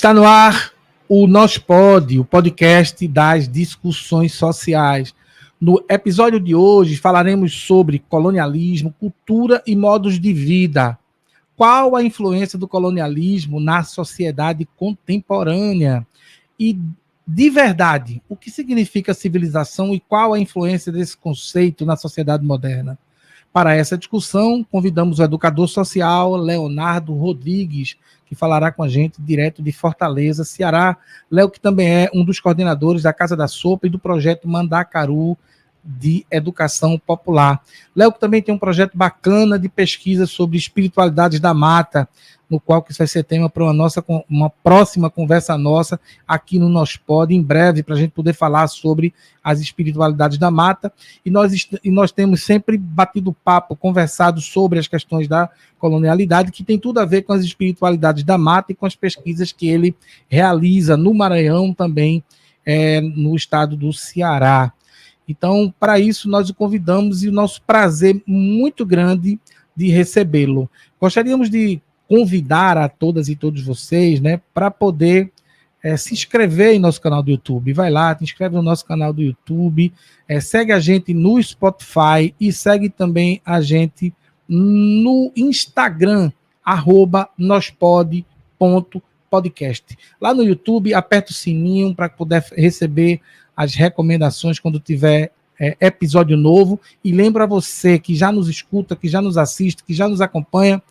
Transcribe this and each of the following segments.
Está no ar o Nós Pode, o podcast das discussões sociais. No episódio de hoje falaremos sobre colonialismo, cultura e modos de vida. Qual a influência do colonialismo na sociedade contemporânea? E, de verdade, o que significa civilização e qual a influência desse conceito na sociedade moderna? Para essa discussão, convidamos o educador social Leonardo Rodrigues, que falará com a gente direto de Fortaleza, Ceará. Léo, que também é um dos coordenadores da Casa da Sopa e do projeto Mandacaru de Educação Popular. Léo, que também tem um projeto bacana de pesquisa sobre espiritualidades da mata, no qual que isso vai ser tema para uma próxima conversa nossa aqui no Nós Pode, em breve, para a gente poder falar sobre as espiritualidades da mata. E nós temos sempre batido papo, conversado sobre as questões da colonialidade, que tem tudo a ver com as espiritualidades da mata e com as pesquisas que ele realiza no Maranhão, também no estado do Ceará. Então, para isso, nós o convidamos e o nosso prazer muito grande de recebê-lo. Gostaríamos de convidar a todas e todos vocês, né, para poder se inscrever em nosso canal do YouTube. Vai lá, te inscreve no nosso canal do YouTube, segue a gente no Spotify e segue também a gente no Instagram, @nospod.podcast. Lá no YouTube, aperta o sininho para poder receber as recomendações quando tiver episódio novo. E lembra você que já nos escuta, que já nos assiste, que já nos acompanha,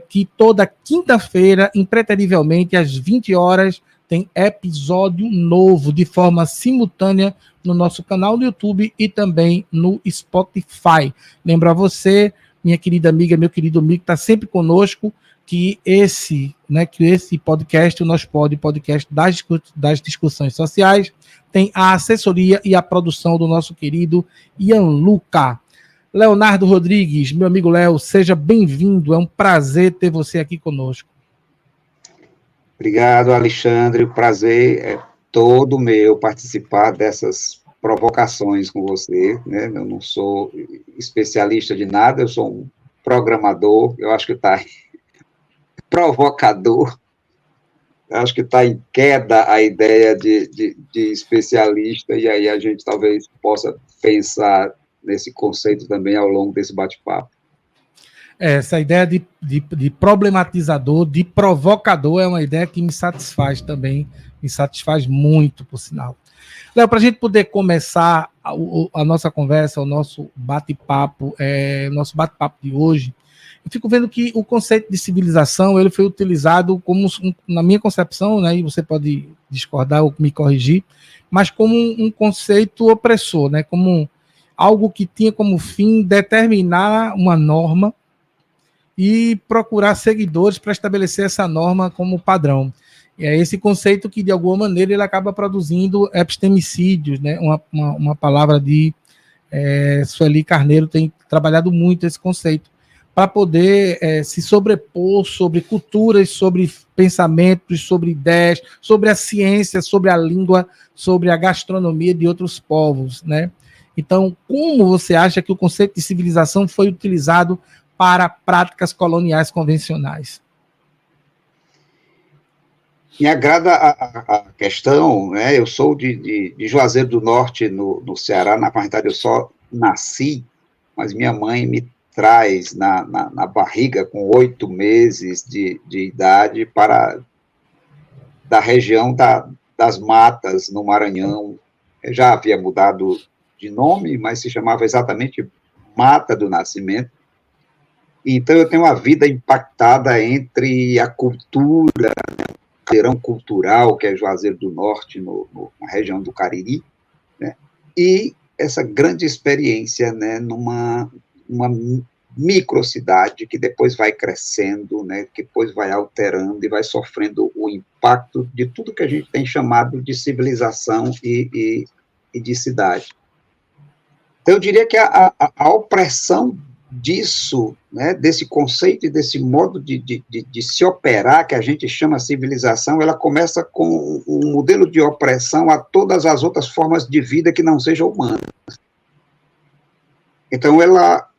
que toda quinta-feira, impreterivelmente, às 20 horas, tem episódio novo de forma simultânea no nosso canal no YouTube e também no Spotify. Lembra você, minha querida amiga, meu querido amigo, que está sempre conosco, que esse podcast, o Nós Pode, podcast das discussões sociais, tem a assessoria e a produção do nosso querido Ian Luca. Leonardo Rodrigues, meu amigo Léo, seja bem-vindo, é um prazer ter você aqui conosco. Obrigado, Alexandre, o prazer é todo meu participar dessas provocações com você, né? Eu não sou especialista de nada, eu sou um programador, eu acho que está provocador, eu acho que está em queda a ideia de especialista, e aí a gente talvez possa pensar nesse conceito também ao longo desse bate-papo. Essa ideia de problematizador, de provocador, é uma ideia que me satisfaz também, me satisfaz muito, por sinal. Léo, para a gente poder começar a nossa conversa, o nosso bate-papo de hoje, eu fico vendo que o conceito de civilização ele foi utilizado como, na minha concepção, né, e você pode discordar ou me corrigir, mas como um conceito opressor, né, como algo que tinha como fim determinar uma norma e procurar seguidores para estabelecer essa norma como padrão. E é esse conceito que, de alguma maneira, ele acaba produzindo epistemicídios, né? Uma palavra de Sueli Carneiro tem trabalhado muito esse conceito, para poder se sobrepor sobre culturas, sobre pensamentos, sobre ideias, sobre a ciência, sobre a língua, sobre a gastronomia de outros povos, né? Então, como você acha que o conceito de civilização foi utilizado para práticas coloniais convencionais? Me agrada a questão, né? Eu sou de Juazeiro do Norte, no Ceará. Na verdade, eu só nasci, mas minha mãe me traz na barriga com 8 meses de idade da região das matas, no Maranhão. Eu já havia mudado de nome, mas se chamava exatamente Mata do Nascimento. Então, eu tenho uma vida impactada entre a cultura, o caldeirão cultural, que é Juazeiro do Norte, na região do Cariri, né? E essa grande experiência, né, numa microcidade que depois vai crescendo, né, que depois vai alterando e vai sofrendo o impacto de tudo que a gente tem chamado de civilização e de cidade. Então, eu diria que a opressão disso, né, desse conceito e desse modo de se operar, que a gente chama civilização, ela começa com um modelo de opressão a todas as outras formas de vida que não sejam humanas. Então, ela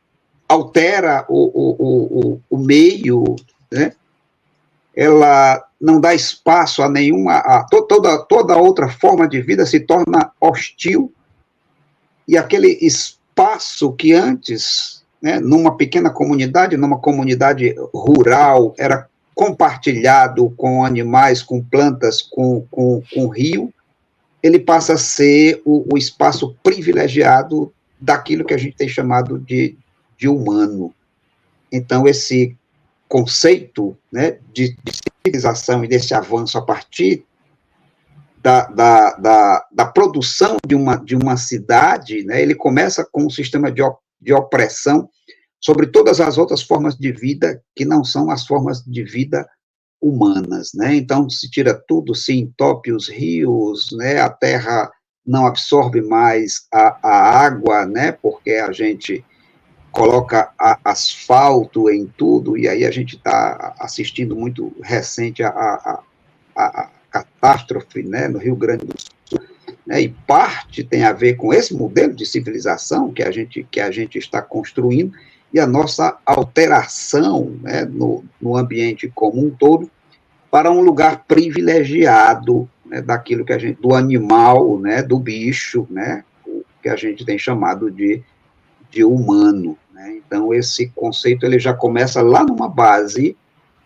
altera o meio, né? Ela não dá espaço a nenhuma, toda outra forma de vida se torna hostil, e aquele espaço que antes, né, numa pequena comunidade, numa comunidade rural, era compartilhado com animais, com plantas, com rio, ele passa a ser o espaço privilegiado daquilo que a gente tem chamado de humano. Então, esse conceito, né, de civilização e desse avanço a partir da produção de uma cidade, né, ele começa com um sistema de opressão sobre todas as outras formas de vida que não são as formas de vida humanas, né? Então, se tira tudo, se entope os rios, né? A terra não absorve mais a água, né? Porque a gente coloca asfalto em tudo, e aí a gente está assistindo muito recente a catástrofe, né? No Rio Grande do Sul, né? E parte tem a ver com esse modelo de civilização que a gente está construindo, e a nossa alteração, né, no ambiente como um todo, para um lugar privilegiado, né, daquilo que do animal, né, do bicho, né, o que a gente tem chamado de humano, né? Então, esse conceito ele já começa lá numa base,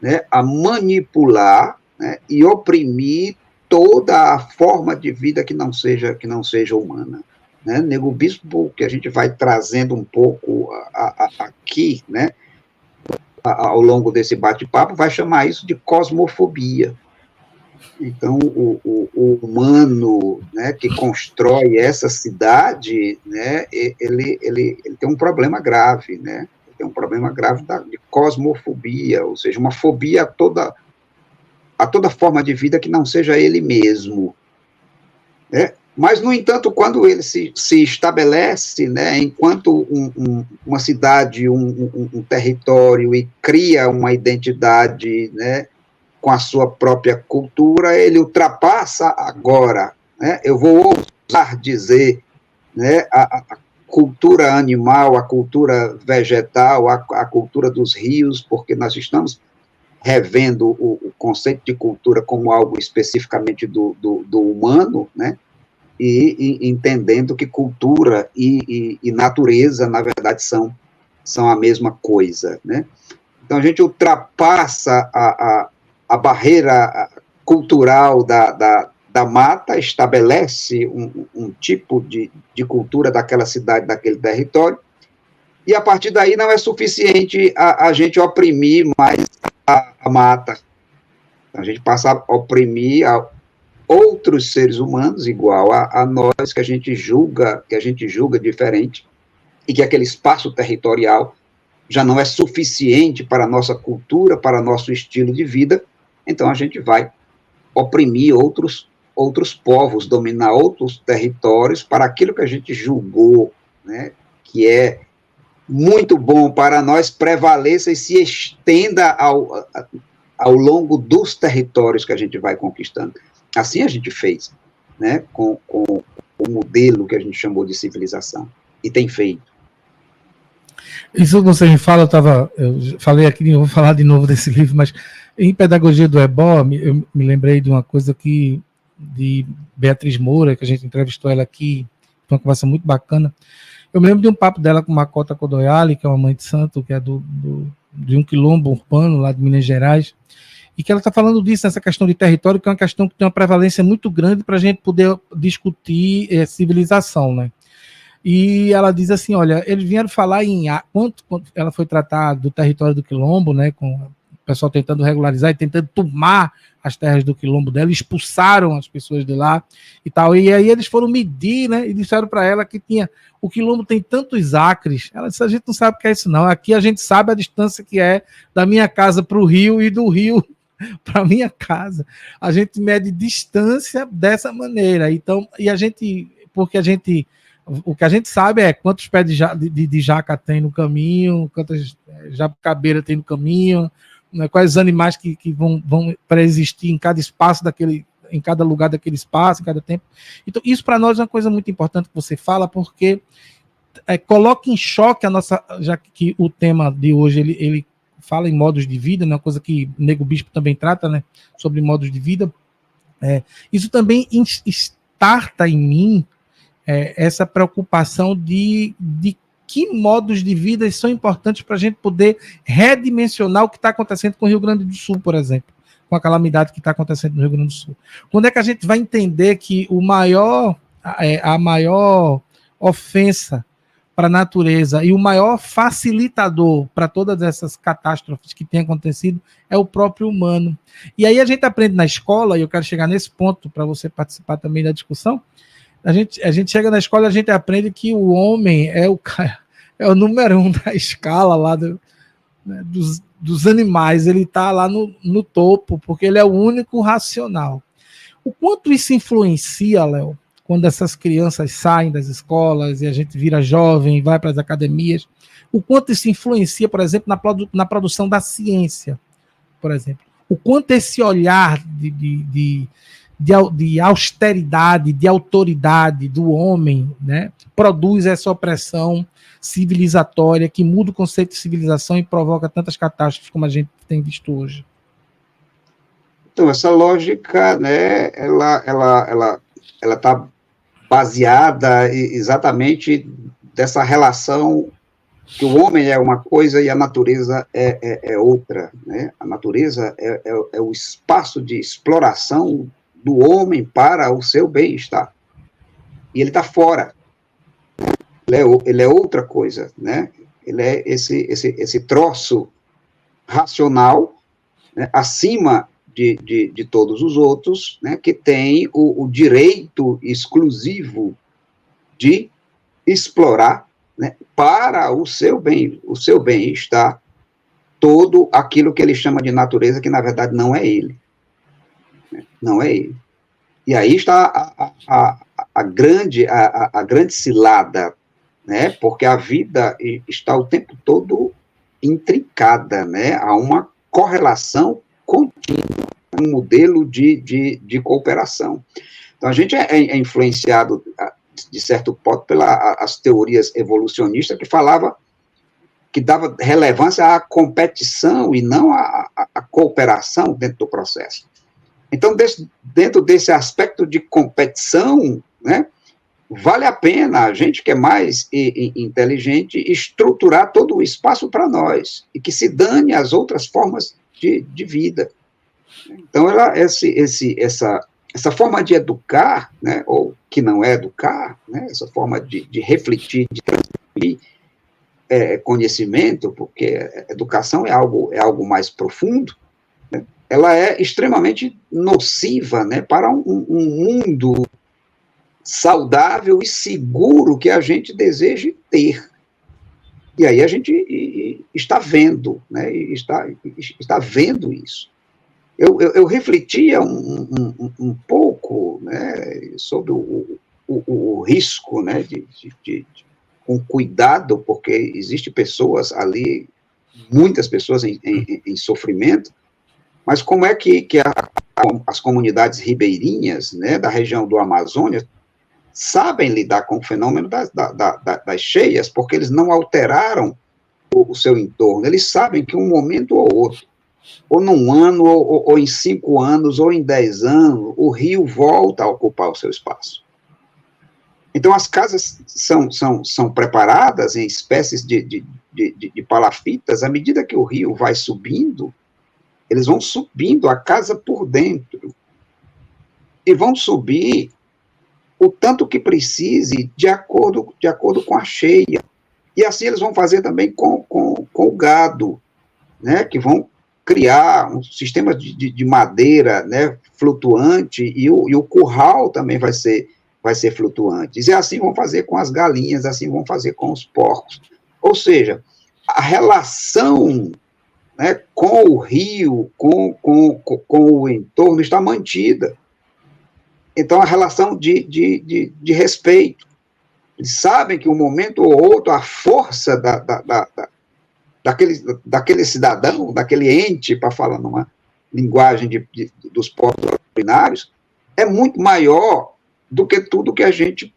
né, a manipular, né, e oprimir toda a forma de vida que não seja humana. Né? Nego Bispo, que a gente vai trazendo um pouco aqui, né, ao longo desse bate-papo, vai chamar isso de cosmofobia. Então, o humano, né, que constrói essa cidade, né, ele tem um problema grave, né? Ele tem um problema grave de cosmofobia, ou seja, uma fobia a toda forma de vida que não seja ele mesmo. Né? Mas, no entanto, quando ele se estabelece, né, enquanto uma cidade, um território, e cria uma identidade, né, com a sua própria cultura, ele ultrapassa agora, né, eu vou ousar dizer, né, a cultura animal, a cultura vegetal, a cultura dos rios, porque nós estamos revendo o conceito de cultura como algo especificamente do humano, né, e entendendo que cultura e natureza, na verdade, são a mesma coisa, né? Então, a gente ultrapassa a barreira cultural da mata, estabelece um tipo de cultura daquela cidade, daquele território, e, a partir daí, não é suficiente a gente oprimir mais a mata. A gente passa a oprimir outros seres humanos igual a nós, que a gente julga diferente, e que aquele espaço territorial já não é suficiente para a nossa cultura, para nosso estilo de vida, então a gente vai oprimir outros povos, dominar outros territórios para aquilo que a gente julgou, né, que é muito bom para nós, prevaleça e se estenda ao longo dos territórios que a gente vai conquistando. Assim a gente fez, né, com o modelo que a gente chamou de civilização, e tem feito. Isso que você me fala, eu falei aqui, eu vou falar de novo desse livro, mas em Pedagogia do Ebó, eu me lembrei de uma coisa de Beatriz Moura, que a gente entrevistou ela aqui, foi uma conversa muito bacana. Eu me lembro de um papo dela com Macota Kodoyali, que é uma mãe de santo, que é de um quilombo urbano lá de Minas Gerais, e que ela está falando disso, nessa questão de território, que é uma questão que tem uma prevalência muito grande para a gente poder discutir civilização, né? E ela diz assim, olha, eles vieram falar quanto ela foi tratar do território do quilombo, né, com o pessoal tentando regularizar e tentando tomar as terras do quilombo dela, expulsaram as pessoas de lá e tal, e aí eles foram medir, né, e disseram para ela que o quilombo tem tantos acres. Ela disse, a gente não sabe o que é isso não, aqui a gente sabe a distância que é da minha casa para o rio e do rio para minha casa, a gente mede distância dessa maneira, então, porque o que a gente sabe é quantos pés de jaca tem no caminho, quantas jabucabeira tem no caminho, né, quais animais que vão para existir em cada espaço em cada lugar daquele espaço, em cada tempo. Então, isso para nós é uma coisa muito importante que você fala, porque coloca em choque já que o tema de hoje ele fala em modos de vida, né, uma coisa que o Nego Bispo também trata, né, sobre modos de vida, isso também starta em mim essa preocupação de que modos de vida são importantes para a gente poder redimensionar o que está acontecendo com o Rio Grande do Sul, por exemplo, com a calamidade que está acontecendo no Rio Grande do Sul. Quando é que a gente vai entender que a maior ofensa para a natureza e o maior facilitador para todas essas catástrofes que têm acontecido é o próprio humano? E aí a gente aprende na escola, e eu quero chegar nesse ponto para você participar também da discussão. A gente chega na escola e a gente aprende que o homem é o número 1 da escala lá dos animais. Ele está lá no topo, porque ele é o único racional. O quanto isso influencia, Léo, quando essas crianças saem das escolas e a gente vira jovem, vai para as academias, o quanto isso influencia, por exemplo, na produção da ciência, por exemplo. O quanto esse olhar de austeridade, de autoridade do homem, né, produz essa opressão civilizatória que muda o conceito de civilização e provoca tantas catástrofes como a gente tem visto hoje. Então, essa lógica, né, ela está baseada exatamente dessa relação que o homem é uma coisa e a natureza é outra, né? A natureza é o espaço de exploração do homem para o seu bem-estar. E ele está fora. Ele é outra coisa, né? Ele é esse troço racional, né, acima de todos os outros, né, que tem o direito exclusivo de explorar, né, para o seu bem-estar, todo aquilo que ele chama de natureza, que na verdade não é ele. Não é ele. E aí está a grande cilada, né, porque a vida está o tempo todo intrincada, né, há uma correlação contínua, um modelo de cooperação. Então, a gente é influenciado, de certo ponto, pelas teorias evolucionistas que dava relevância à competição e não à cooperação dentro do processo. Então, dentro desse aspecto de competição, né, vale a pena a gente que é mais inteligente estruturar todo o espaço para nós e que se dane as outras formas de vida. Então, essa forma de educar, né, ou que não é educar, né, essa forma de refletir, de transmitir conhecimento, porque educação é algo mais profundo, né, ela é extremamente nociva, né, para um mundo saudável e seguro que a gente deseja ter. E aí a gente está vendo, né, está vendo isso. Eu refletia um pouco, né, sobre o risco, né, com cuidado, porque existem pessoas ali, muitas pessoas em sofrimento, mas como é que as comunidades ribeirinhas, né, da região do Amazônia sabem lidar com o fenômeno das cheias, porque eles não alteraram o seu entorno. Eles sabem que um momento ou outro, ou num ano, ou em 5 anos, ou em 10 anos, o rio volta a ocupar o seu espaço. Então, as casas são preparadas em espécies de palafitas. À medida que o rio vai subindo, eles vão subindo a casa por dentro. E vão subir o tanto que precise de acordo com a cheia. E assim eles vão fazer também com o gado, né, que vão criar um sistema de madeira, né, flutuante, e o curral também vai ser flutuante. E assim vão fazer com as galinhas, assim vão fazer com os porcos. Ou seja, a relação, né, com o rio, com o entorno está mantida. Então, a relação de respeito. Eles sabem que um momento ou outro, a força daquele cidadão, daquele ente, para falar numa linguagem dos povos originários, é muito maior do que tudo que a gente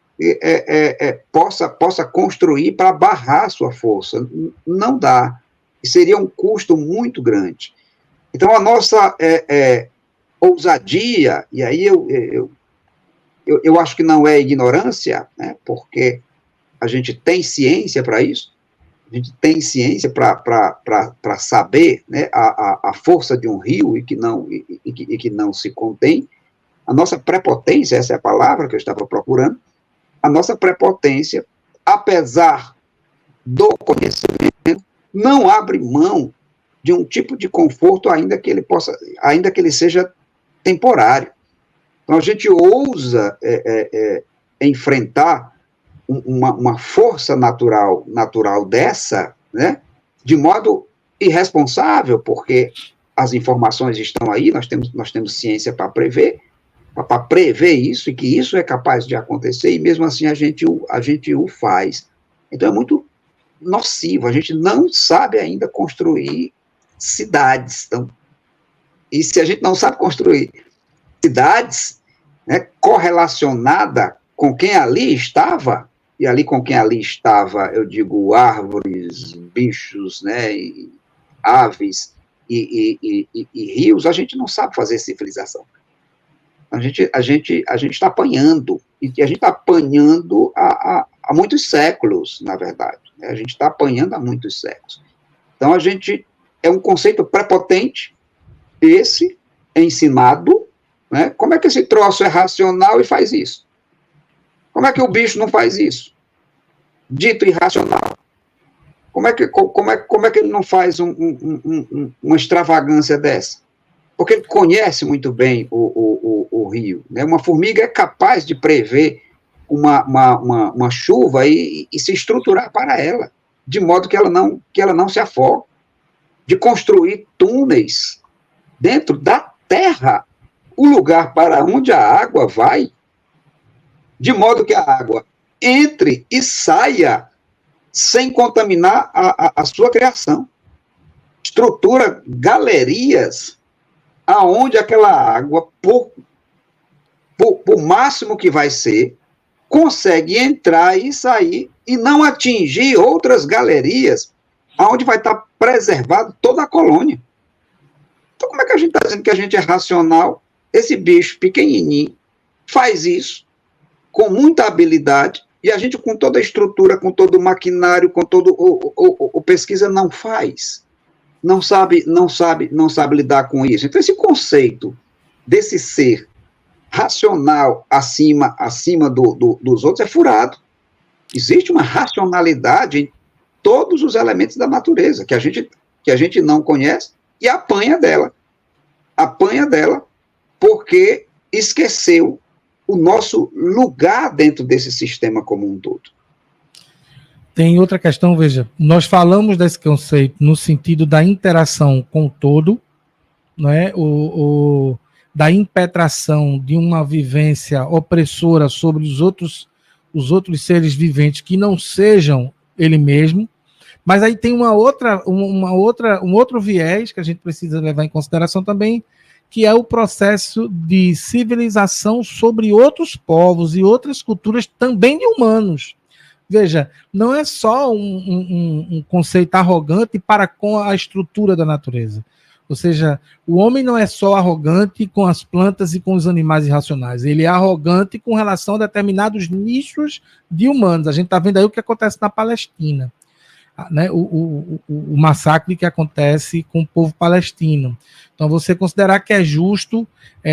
possa construir para barrar a sua força. Não dá. E seria um custo muito grande. Então, a nossa ousadia, e aí eu acho que não é ignorância, né, porque a gente tem ciência para isso, a gente tem ciência para saber, né, a força de um rio e que não se contém. A nossa prepotência, essa é a palavra que eu estava procurando, a nossa prepotência, apesar do conhecimento, não abre mão de um tipo de conforto, ainda que ele seja temporário. Então, a gente ousa enfrentar uma força natural dessa, né, de modo irresponsável, porque as informações estão aí, nós temos ciência para prever isso, e que isso é capaz de acontecer, e mesmo assim a gente o faz. Então é muito nocivo, a gente não sabe ainda construir cidades. Então, e se a gente não sabe construir cidades, né, correlacionada com quem ali estava, e ali com quem ali estava, eu digo árvores, bichos, né, e aves e rios, a gente não sabe fazer civilização. A gente está apanhando, e a gente está apanhando há muitos séculos, na verdade. Né? A gente está apanhando há muitos séculos. Então, é um conceito prepotente, esse ensinado, né? Como é que esse troço é racional e faz isso? Como é que o bicho não faz isso? Dito irracional. Como é que ele não faz uma extravagância dessa? Porque ele conhece muito bem o rio. Né? Uma formiga é capaz de prever uma chuva e se estruturar para ela, de modo que ela não se afogue, de construir túneis dentro da terra, o lugar para onde a água vai, de modo que a água entre e saia sem contaminar a sua criação. Estrutura galerias aonde aquela água, por máximo que vai ser, consegue entrar e sair e não atingir outras galerias aonde vai estar preservado toda a colônia. Então, como é que a gente está dizendo que a gente é racional? Esse bicho pequenininho faz isso com muita habilidade e a gente, com toda a estrutura, com todo o maquinário, com todo o pesquisa, não faz. Não sabe lidar com isso. Então, esse conceito desse ser racional acima dos outros é furado. Existe uma racionalidade em todos os elementos da natureza que a gente não conhece e apanha dela porque esqueceu o nosso lugar dentro desse sistema como um todo. Tem outra questão, veja, nós falamos desse conceito no sentido da interação com o todo, né, da impetração de uma vivência opressora sobre os outros seres viventes que não sejam ele mesmo, mas aí tem um outro viés que a gente precisa levar em consideração também, que é o processo de civilização sobre outros povos e outras culturas também de humanos. Veja, não é só um conceito arrogante para com a estrutura da natureza. Ou seja, o homem não é só arrogante com as plantas e com os animais irracionais. Ele é arrogante com relação a determinados nichos de humanos. A gente está vendo aí o que acontece na Palestina. Né? O massacre que acontece com o povo palestino. Então, você considerar que é justo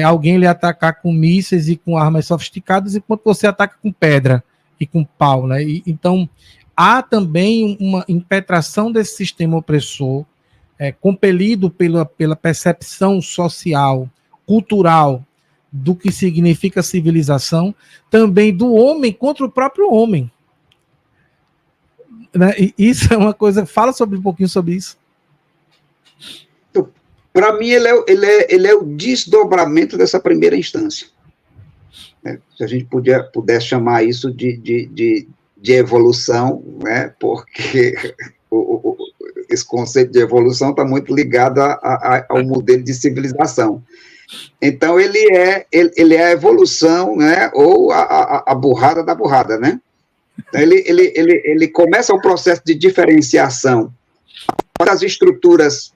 alguém lhe atacar com mísseis e com armas sofisticadas, enquanto você ataca com pedra e com pau, né? Então, há também uma impetração desse sistema opressor, compelido pela percepção social, cultural, do que significa civilização, também do homem contra o próprio homem. Né? E isso é uma coisa... Fala um pouquinho sobre isso. Para mim, ele é o desdobramento dessa primeira instância. Se a gente pudesse chamar isso de evolução, né? Porque esse conceito de evolução está muito ligado ao modelo de civilização. Então, ele é a evolução, né? Ou a burrada da burrada, né? Então, ele começa o processo de diferenciação as estruturas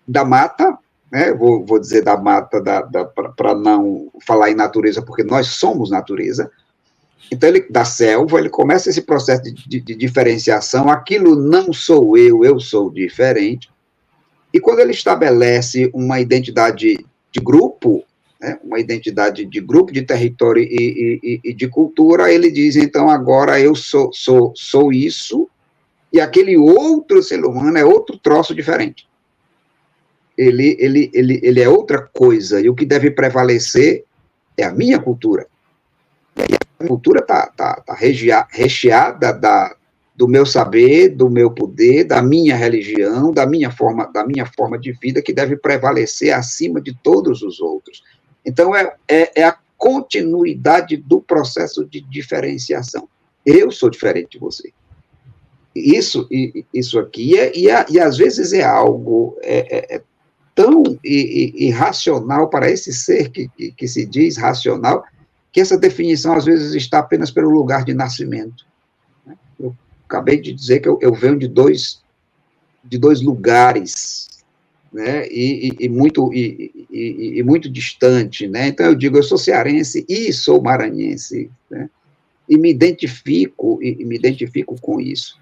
da mata, né? Vou dizer da mata para não falar em natureza, porque nós somos natureza. Então, da selva, ele começa esse processo de diferenciação. Aquilo não sou eu sou diferente. E quando ele estabelece uma identidade de grupo, né, uma identidade de grupo, de território e de cultura, ele diz, então, agora eu sou isso, e aquele outro ser humano é outro troço diferente. Ele é outra coisa, e o que deve prevalecer é a minha cultura. A cultura está recheada do meu saber, do meu poder, da minha religião, da minha forma de vida, que deve prevalecer acima de todos os outros. Então, é a continuidade do processo de diferenciação. Eu sou diferente de você. Isso aqui, e às vezes é algo tão irracional para esse ser que se diz racional, que essa definição, às vezes, está apenas pelo lugar de nascimento. Eu acabei de dizer que eu venho de dois lugares, né, e muito distante, né? Então, eu digo, eu sou cearense e sou maranhense, né? E me identifico com isso,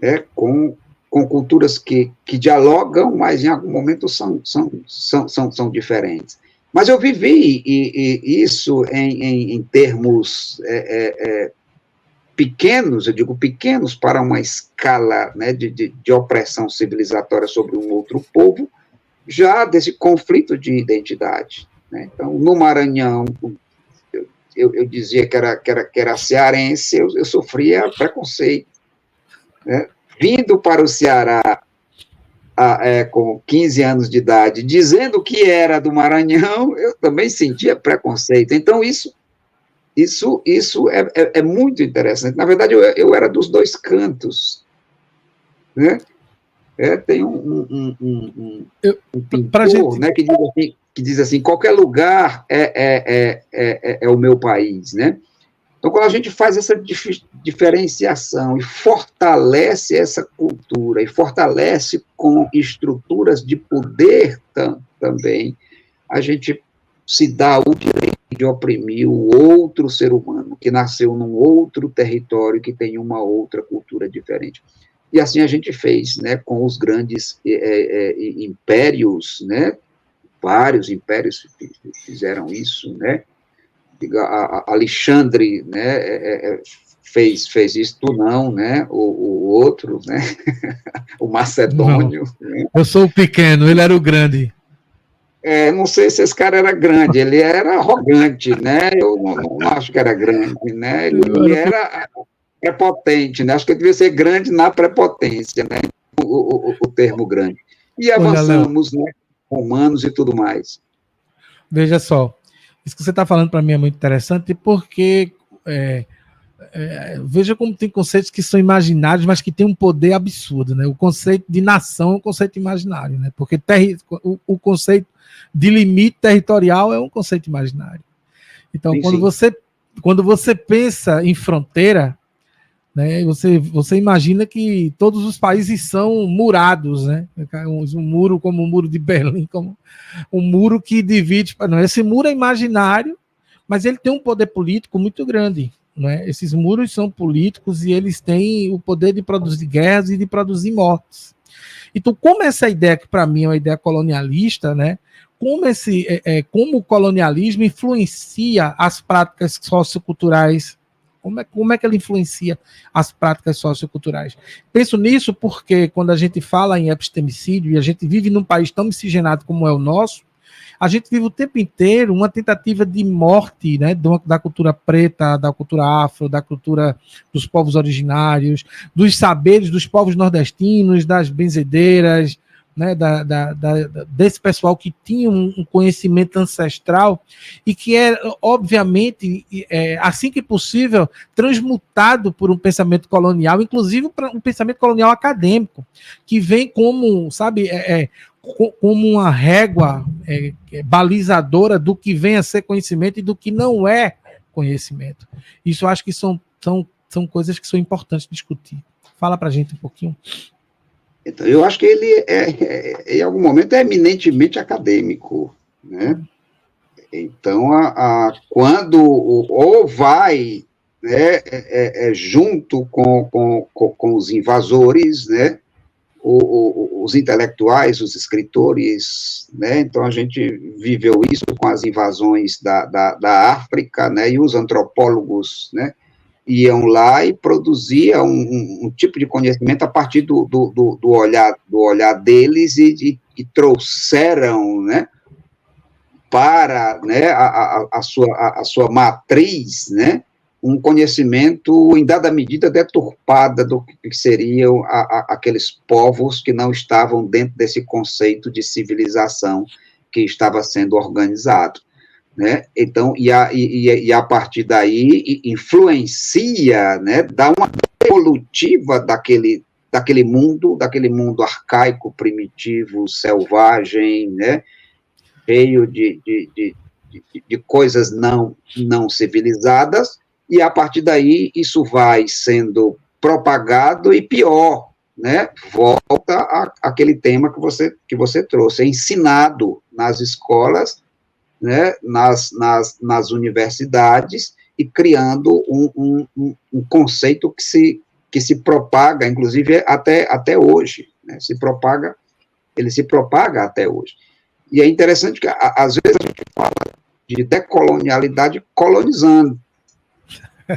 né? Com culturas que dialogam, mas em algum momento são diferentes. Mas eu vivi isso em termos pequenos, eu digo pequenos, para uma escala, né, de opressão civilizatória sobre um outro povo, já desse conflito de identidade, né? Então, no Maranhão, eu dizia que era cearense, eu sofria preconceito, né? Vindo para o Ceará com 15 anos de idade, dizendo que era do Maranhão, eu também sentia preconceito. Então, isso é muito interessante. Na verdade, eu era dos dois cantos, né? Tem um pintor, né, que diz assim, qualquer lugar é o meu país, né? Então, quando a gente faz essa diferenciação e fortalece essa cultura, e fortalece com estruturas de poder também, a gente se dá o direito de oprimir o outro ser humano, que nasceu num outro território, que tem uma outra cultura diferente. E assim a gente fez, né, com os grandes impérios, né? Vários impérios fizeram isso, né? Alexandre, né, fez isso, não, né, o outro, né, o macedônio. Né? Eu sou o pequeno, ele era o grande. Não sei se esse cara era grande, ele era arrogante, né, eu não acho que era grande, né, ele era prepotente, né, acho que ele devia ser grande na prepotência, né, o termo grande. E avançamos, né, romanos e tudo mais. Veja só, isso que você está falando para mim é muito interessante, porque veja como tem conceitos que são imaginários, mas que têm um poder absurdo, né? O conceito de nação é um conceito imaginário, né? Porque o conceito de limite territorial é um conceito imaginário. Então, sim, quando você pensa em fronteira, né, você imagina que todos os países são murados, né? Um muro como o muro de Berlim, como um muro que divide. Não, esse muro é imaginário, mas ele tem um poder político muito grande. Né? Esses muros são políticos e eles têm o poder de produzir guerras e de produzir mortes. Então, como essa ideia, que para mim é uma ideia colonialista, né? Como o colonialismo influencia as práticas socioculturais, como é que ele influencia as práticas socioculturais? Penso nisso porque quando a gente fala em epistemicídio e a gente vive num país tão miscigenado como é o nosso, a gente vive o tempo inteiro uma tentativa de morte, né, da cultura preta, da cultura afro, da cultura dos povos originários, dos saberes dos povos nordestinos, das benzedeiras, né, desse pessoal que tinha um conhecimento ancestral e que é, obviamente, assim que possível, transmutado por um pensamento colonial, inclusive um pensamento colonial acadêmico, que vem como, sabe, como uma régua balizadora do que vem a ser conhecimento e do que não é conhecimento. Isso eu acho que são coisas que são importantes discutir. Fala pra gente um pouquinho. Então, eu acho que ele, em algum momento, é eminentemente acadêmico, né? Então, quando ou vai, né, junto com os invasores, né, os intelectuais, os escritores, né? Então a gente viveu isso com as invasões da África, né? E os antropólogos, né, iam lá e produziam um tipo de conhecimento a partir do olhar deles e trouxeram, né, para, né, a sua matriz, né, um conhecimento, em dada medida, deturpada do que seriam aqueles povos que não estavam dentro desse conceito de civilização que estava sendo organizado, né? Então, a partir daí, influencia, né, dá uma evolutiva daquele mundo arcaico, primitivo, selvagem, né, cheio de coisas não civilizadas, e a partir daí isso vai sendo propagado e pior, né? Volta àquele tema que você trouxe, é ensinado nas escolas, né? nas universidades, e criando um conceito que se propaga, inclusive até hoje, né? Ele se propaga até hoje. E é interessante que, às vezes, a gente fala de decolonialidade colonizando. A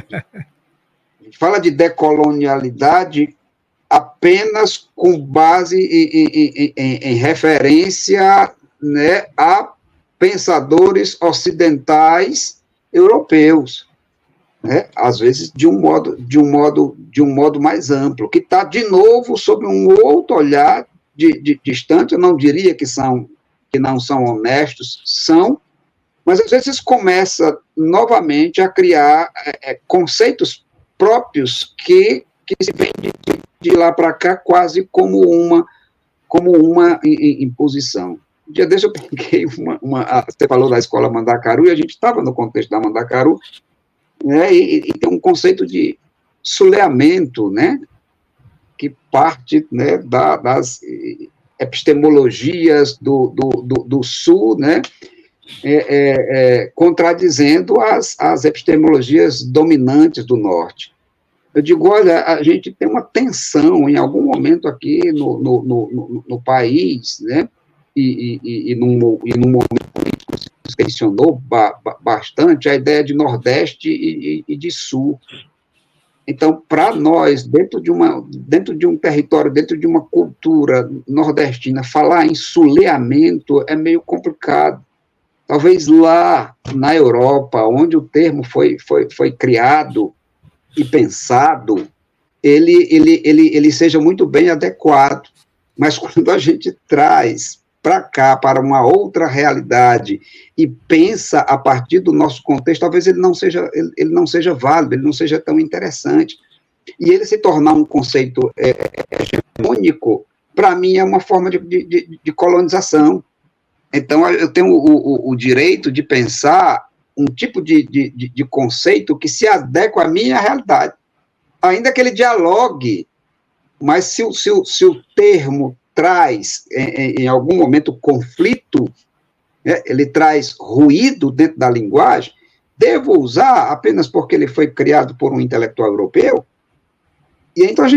gente fala de decolonialidade apenas com base em referência, né, a pensadores ocidentais europeus, né, às vezes de um modo mais amplo, que está, de novo, sob um outro olhar distante. Eu não diria que não são honestos, são, mas às vezes começa novamente a criar conceitos próprios que se vêm de lá para cá quase como uma imposição. Um dia desse eu peguei você falou da escola Mandacaru, e a gente estava no contexto da Mandacaru, né, e tem um conceito de suleamento, né, que parte, né, das epistemologias do Sul, né, contradizendo as epistemologias dominantes do Norte. Eu digo, olha, a gente tem uma tensão em algum momento aqui no país, né, e num momento político se tensionou bastante a ideia de Nordeste e de Sul. Então, para nós, dentro de um território, dentro de uma cultura nordestina, falar em suleamento é meio complicado. Talvez lá na Europa, onde o termo foi criado e pensado, ele seja muito bem adequado. Mas quando a gente traz para cá, para uma outra realidade, e pensa a partir do nosso contexto, talvez ele não seja válido, ele não seja tão interessante. E ele se tornar um conceito hegemônico, para mim, é uma forma de colonização. Então, eu tenho o direito de pensar um tipo de conceito que se adequa à minha realidade, ainda que ele dialogue, mas se o termo traz, em algum momento, conflito, né, ele traz ruído dentro da linguagem, devo usar apenas porque ele foi criado por um intelectual europeu? E então a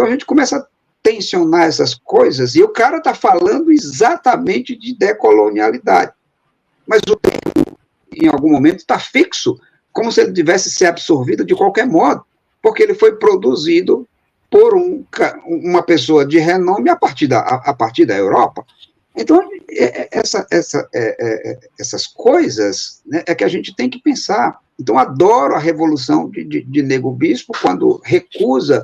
gente começa a tensionar essas coisas, e o cara está falando exatamente de decolonialidade. Mas o termo, em algum momento, está fixo, como se ele tivesse ser absorvido de qualquer modo, porque ele foi produzido por uma pessoa de renome a partir da Europa. Então, essas coisas, né, é que a gente tem que pensar. Então, adoro a revolução de Nego Bispo, quando recusa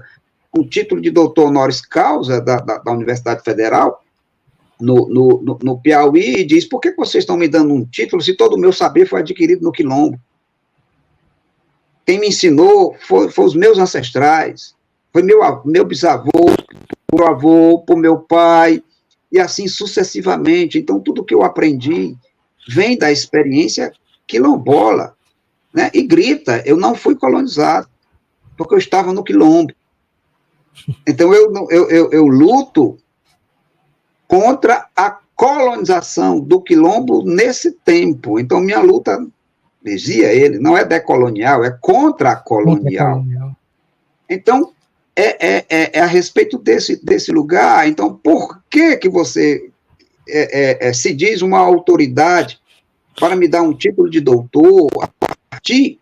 um título de doutor honoris causa da Universidade Federal, no Piauí, e diz: por que vocês estão me dando um título se todo o meu saber foi adquirido no Quilombo? Quem me ensinou foi os meus ancestrais, foi meu bisavô, por avô, por meu pai, e assim sucessivamente. Então, tudo que eu aprendi vem da experiência quilombola, né? E grita: eu não fui colonizado, porque eu estava no Quilombo. Então, eu luto contra a colonização do quilombo nesse tempo. Então, minha luta, dizia ele, não é decolonial, é contra a colonial. Então, é a respeito desse lugar. Então, por que você se diz uma autoridade para me dar um título de doutor a partir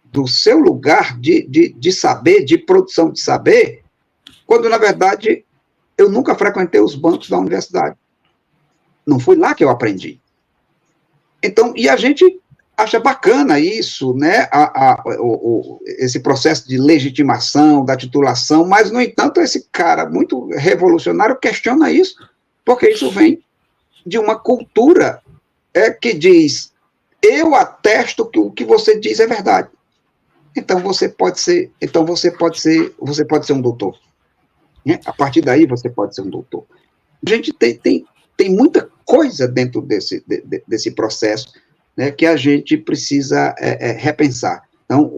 do seu lugar de saber, de produção de saber, quando, na verdade, eu nunca frequentei os bancos da universidade. Não foi lá que eu aprendi. Então, e a gente acha bacana isso, né? Esse processo de legitimação, da titulação, mas, no entanto, esse cara muito revolucionário questiona isso, porque isso vem de uma cultura que diz, eu atesto que o que você diz é verdade. Então você pode ser um doutor. Né? A partir daí você pode ser um doutor. A gente tem muita coisa dentro desse processo, né, que a gente precisa repensar. Então,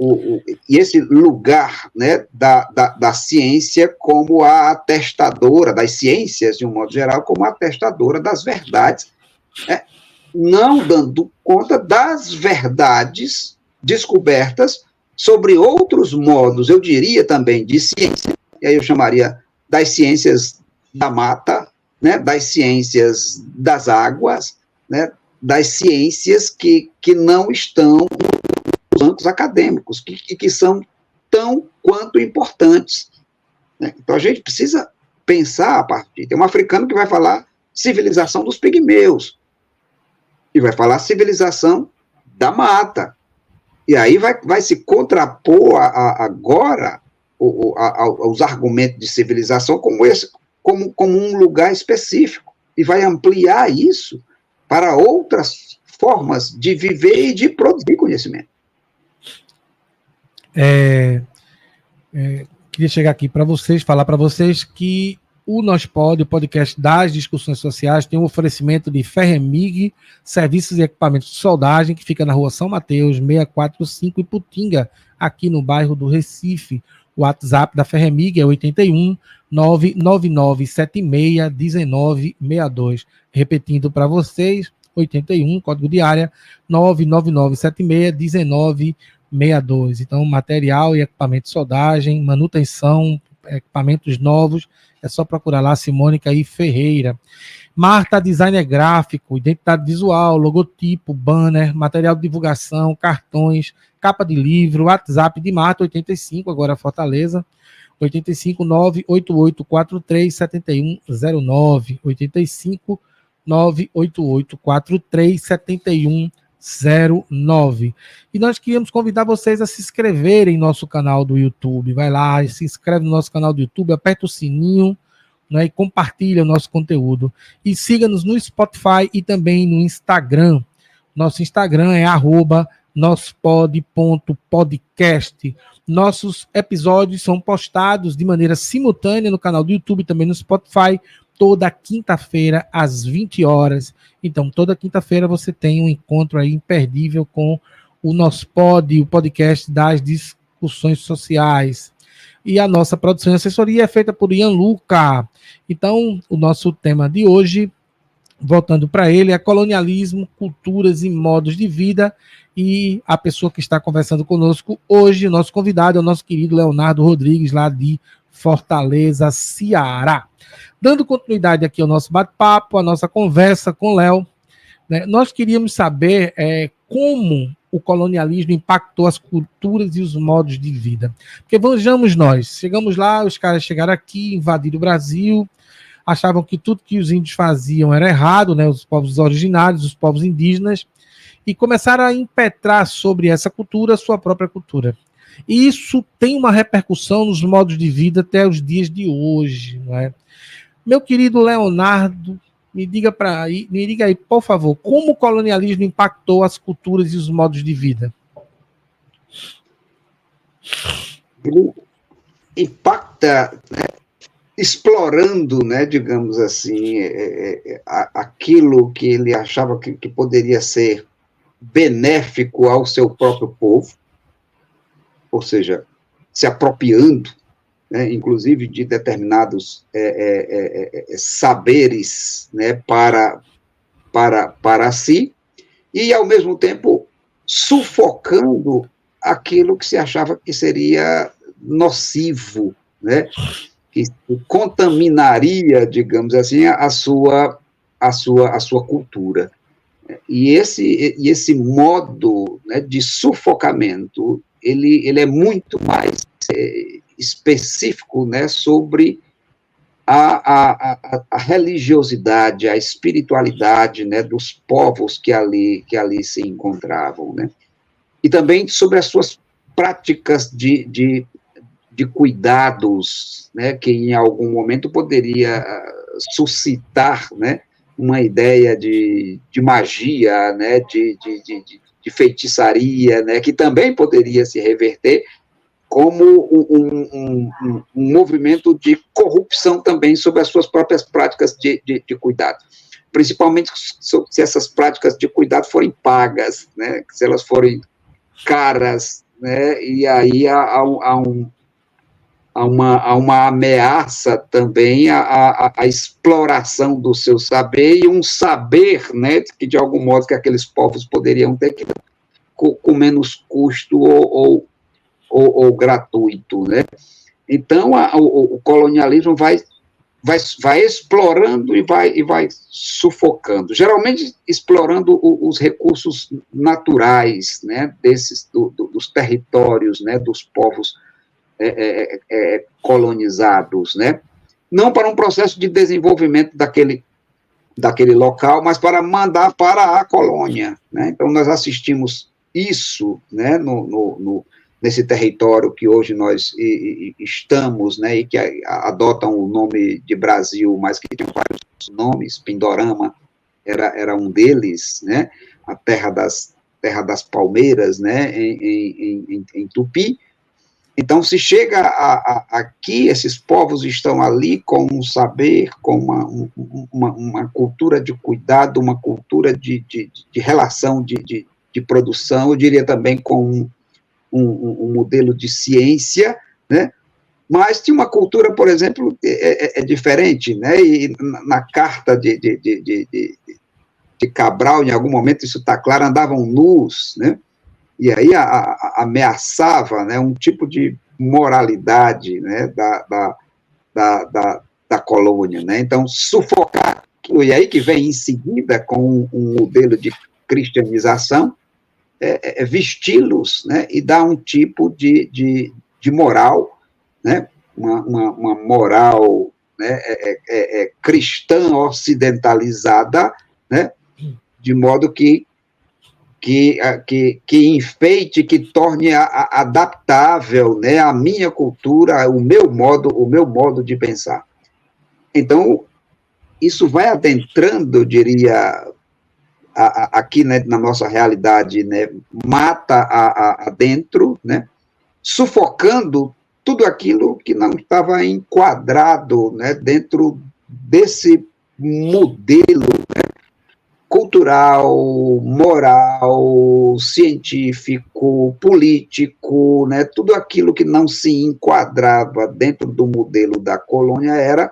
e esse lugar, né, da ciência como a atestadora, das ciências, de um modo geral, como a atestadora das verdades, não dando conta das verdades descobertas sobre outros modos, eu diria também, de ciência, e aí eu chamaria das ciências da mata, né, das ciências das águas, né, das ciências que não estão nos bancos acadêmicos, que são tão quanto importantes. Né? Então, a gente precisa pensar a partir. Tem um africano que vai falar civilização dos pigmeus, e vai falar civilização da mata. E aí vai se contrapor agora aos argumentos de civilização como esse, como um lugar específico, e vai ampliar isso para outras formas de viver e de produzir conhecimento. Queria chegar aqui para vocês, falar para vocês que o NOSPOD, o podcast das discussões sociais, tem um oferecimento de Ferremig, serviços e equipamentos de soldagem, que fica na rua São Mateus, 645, Iputinga, aqui no bairro do Recife. O WhatsApp da Ferremig é 81 99976 1962. Repetindo para vocês, 81, código de área, 99976 1962. Então, material e equipamento de soldagem, manutenção, equipamentos novos, é só procurar lá Simônica e Ferreira. Marta, designer gráfico, identidade visual, logotipo, banner, material de divulgação, cartões, capa de livro, WhatsApp de Marta, 85, agora Fortaleza, 85988437109, 85988437109. E nós queríamos convidar vocês a se inscreverem em nosso canal do YouTube. Vai lá, se inscreve no nosso canal do YouTube, aperta o sininho, né, e compartilha o nosso conteúdo. E siga-nos no Spotify e também no Instagram. Nosso Instagram é @nospod.podcast. Nossos episódios são postados de maneira simultânea no canal do YouTube e também no Spotify, toda quinta-feira, às 20 horas. Então, toda quinta-feira você tem um encontro aí imperdível com o NOSPOD, o podcast das discussões sociais. E a nossa produção e assessoria é feita por Ian Luca. Então, o nosso tema de hoje, voltando para ele, é colonialismo, culturas e modos de vida. E a pessoa que está conversando conosco hoje, o nosso convidado, é o nosso querido Leonardo Rodrigues, lá de Fortaleza, Ceará. Dando continuidade aqui ao nosso bate-papo, a nossa conversa com o Léo, né, nós queríamos saber como o colonialismo impactou as culturas e os modos de vida. Porque vejamos nós, chegamos lá, os caras chegaram aqui, invadiram o Brasil, achavam que tudo que os índios faziam era errado, né, os povos originários, os povos indígenas, e começaram a impetrar sobre essa cultura a sua própria cultura. E isso tem uma repercussão nos modos de vida até os dias de hoje, não é? Meu querido Leonardo, me diga aí, por favor, como o colonialismo impactou as culturas e os modos de vida? Ele impacta, né, explorando, né, digamos assim, aquilo que ele achava que poderia ser benéfico ao seu próprio povo, ou seja, se apropriando, né, inclusive de determinados saberes, né, para si, e, ao mesmo tempo, sufocando aquilo que se achava que seria nocivo, né, que contaminaria, digamos assim, a sua cultura. E esse modo, né, de sufocamento, ele é muito mais específico, né, sobre a religiosidade, a espiritualidade, né, dos povos que ali se encontravam, né? E também sobre as suas práticas de cuidados, né, que em algum momento poderia suscitar, né, uma ideia de magia, né, de feitiçaria, né, que também poderia se reverter como um movimento de corrupção também sobre as suas próprias práticas de cuidado. Principalmente se essas práticas de cuidado forem pagas, né, se elas forem caras, né, e aí há uma ameaça também à exploração do seu saber, e um saber, né, que de algum modo que aqueles povos poderiam ter que com menos custo ou gratuito, né? Então, o colonialismo vai explorando e vai sufocando, geralmente explorando os recursos naturais, né, dos territórios, né, dos povos colonizados, né? Não para um processo de desenvolvimento daquele local, mas para mandar para a colônia, né? Então, nós assistimos isso, né, nesse território que hoje nós estamos, né, e que adotam o nome de Brasil, mas que tem vários nomes. Pindorama era um deles, né, a terra das palmeiras, né, em Tupi. Então, se chega aqui, esses povos estão ali com um saber, com uma cultura de cuidado, uma cultura de relação, de produção, eu diria também com um modelo de ciência, né? Mas tinha uma cultura, por exemplo, diferente, né? E na carta de Cabral, em algum momento, isso está claro, andavam nus, né? E aí ameaçava, né, um tipo de moralidade, né, da colônia, né? Então, sufocar, e aí que vem em seguida com um modelo de cristianização, vesti-los, né, e dar um tipo de moral, né, uma moral, né, cristã ocidentalizada, né, de modo que enfeite, que torne adaptável, né, a minha cultura, o meu modo de pensar. Então, isso vai adentrando, eu diria, aqui, né, na nossa realidade, né, mata adentro, né, sufocando tudo aquilo que não estava enquadrado, né, dentro desse modelo, né, cultural, moral, científico, político, né, tudo aquilo que não se enquadrava dentro do modelo da colônia era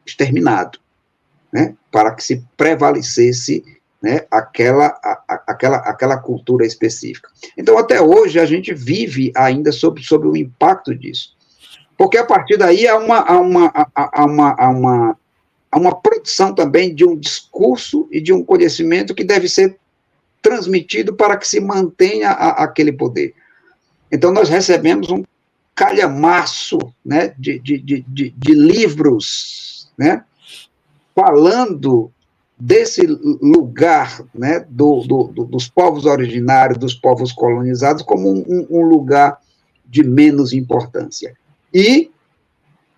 exterminado, né, para que se prevalecesse, né, aquela cultura específica. Então, até hoje, a gente vive ainda sobre o impacto disso, porque a partir daí há uma produção também de um discurso e de um conhecimento que deve ser transmitido para que se mantenha aquele poder. Então, nós recebemos um calhamaço, né, de livros, né, falando desse lugar, né, dos povos originários, dos povos colonizados, como um lugar de menos importância. E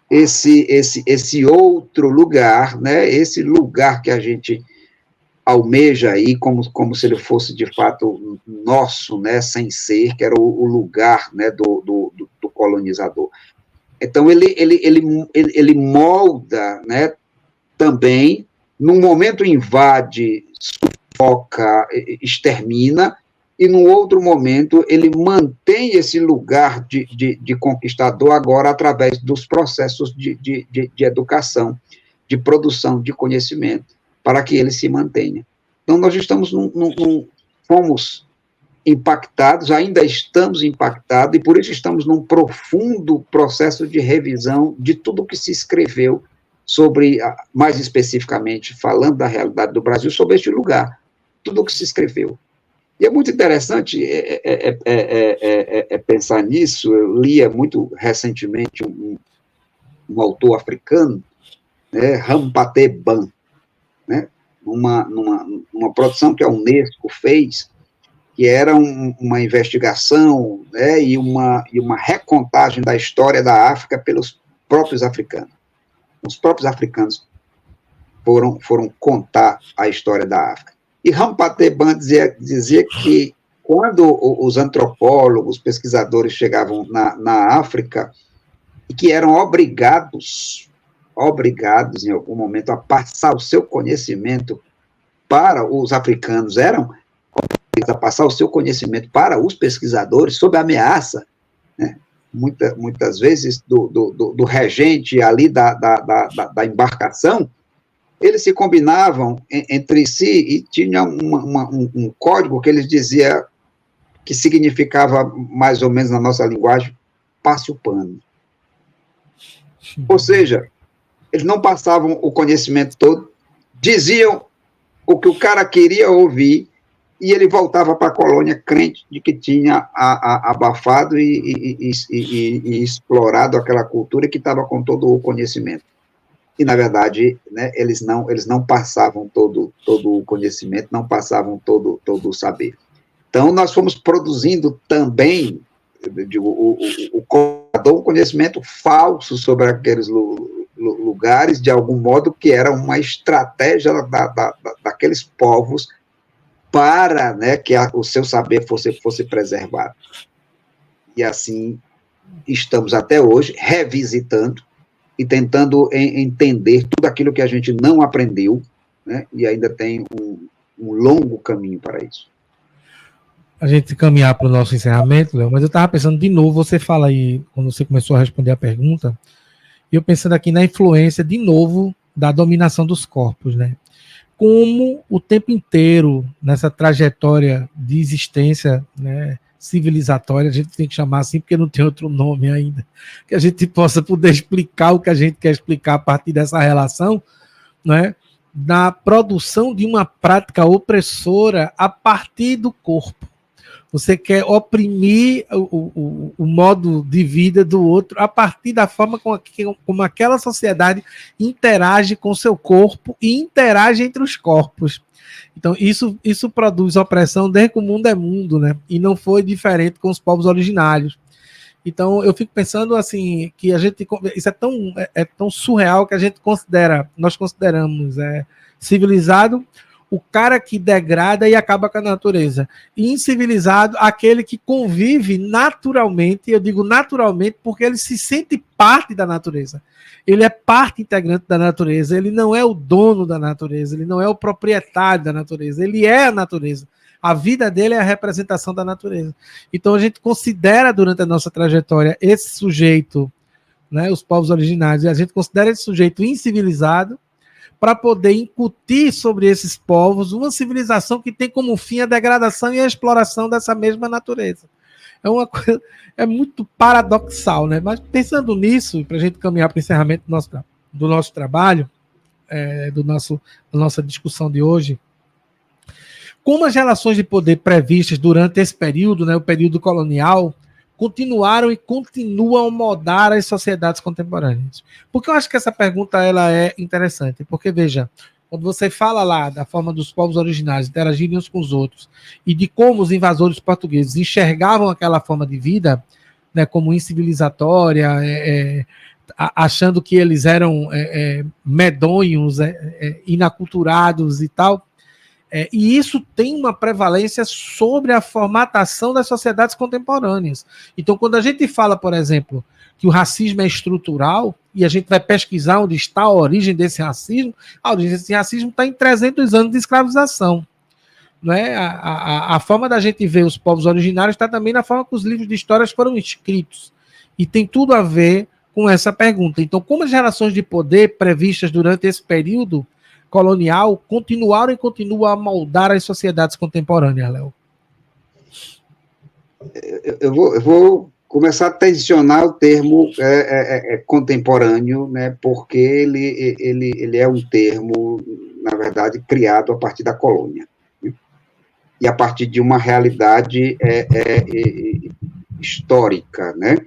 esse outro lugar, né, esse lugar que a gente almeja aí, como se ele fosse de fato nosso, né, sem ser, que era o lugar, né, do colonizador. Então, ele molda, né, também, num momento invade, sufoca, extermina, e no outro momento ele mantém esse lugar de conquistador agora através dos processos de educação, de produção de conhecimento, para que ele se mantenha. Então, nós estamos fomos impactados, ainda estamos impactados, e por isso estamos num profundo processo de revisão de tudo que se escreveu sobre, mais especificamente, falando da realidade do Brasil, sobre este lugar, tudo o que se escreveu. E é muito interessante pensar nisso. Eu lia muito recentemente um autor africano, né, Rampate Ban, né, numa produção que a Unesco fez, que era uma investigação, né, e uma recontagem da história da África pelos próprios africanos. Os próprios africanos foram contar a história da África. E Rampate Ban dizia que quando os antropólogos, pesquisadores chegavam na África, e que eram obrigados em algum momento a passar o seu conhecimento para os africanos, eram obrigados a passar o seu conhecimento para os pesquisadores, sob ameaça, né, muitas vezes do regente ali da embarcação. Eles se combinavam entre si e tinha um código que eles diziam que significava, mais ou menos na nossa linguagem, passe o pano. Ou seja, eles não passavam o conhecimento todo, diziam o que o cara queria ouvir, e ele voltava para a colônia crente de que tinha abafado e explorado aquela cultura que estava com todo o conhecimento. E, na verdade, né, eles não passavam todo o conhecimento, não passavam todo o saber. Então, nós fomos produzindo também, um conhecimento falso sobre aqueles lugares, de algum modo, que era uma estratégia daqueles povos para, né, que o seu saber fosse preservado. E assim estamos até hoje revisitando e tentando entender tudo aquilo que a gente não aprendeu, né, e ainda tem um longo caminho para isso. A gente caminhar para o nosso encerramento, Léo, mas eu estava pensando de novo, você fala aí, quando você começou a responder a pergunta, e eu pensando aqui na influência, de novo, da dominação dos corpos, né? Como o tempo inteiro, nessa trajetória de existência, né, civilizatória, a gente tem que chamar assim, porque não tem outro nome ainda, que a gente possa poder explicar o que a gente quer explicar a partir dessa relação, né, na produção de uma prática opressora a partir do corpo. Você quer oprimir o modo de vida do outro a partir da forma como aquela sociedade interage com o seu corpo e interage entre os corpos. Então, isso produz opressão desde que o mundo é mundo, né? E não foi diferente com os povos originários. Então, eu fico pensando assim, que a gente, isso é tão surreal que nós consideramos civilizado o cara que degrada e acaba com a natureza. E incivilizado, aquele que convive naturalmente, eu digo naturalmente, porque ele se sente parte da natureza. Ele é parte integrante da natureza, ele não é o dono da natureza, ele não é o proprietário da natureza, ele é a natureza. A vida dele é a representação da natureza. Então a gente considera durante a nossa trajetória esse sujeito, né, os povos originários, e a gente considera esse sujeito incivilizado, para poder incutir sobre esses povos uma civilização que tem como fim a degradação e a exploração dessa mesma natureza. É uma coisa, é muito paradoxal, né? Mas pensando nisso, para a gente caminhar para o encerramento do nosso trabalho, da nossa discussão de hoje, como as relações de poder previstas durante esse período, né, o período colonial, continuaram e continuam a moldar as sociedades contemporâneas? Porque eu acho que essa pergunta ela é interessante, porque, veja, quando você fala lá da forma dos povos originários interagirem uns com os outros e de como os invasores portugueses enxergavam aquela forma de vida, né, como incivilizatória, achando que eles eram medonhos, inaculturados e tal, e isso tem uma prevalência sobre a formatação das sociedades contemporâneas. Então, quando a gente fala, por exemplo, que o racismo é estrutural, e a gente vai pesquisar onde está a origem desse racismo, a origem desse racismo está em 300 anos de escravização. né, a forma da gente ver os povos originários está também na forma que os livros de histórias foram escritos. E tem tudo a ver com essa pergunta. Então, como as relações de poder previstas durante esse período colonial continuaram e continuam a moldar as sociedades contemporâneas, Léo? Eu vou começar a tensionar o termo contemporâneo, né, porque ele é um termo, na verdade, criado a partir da colônia, né, e a partir de uma realidade histórica, né?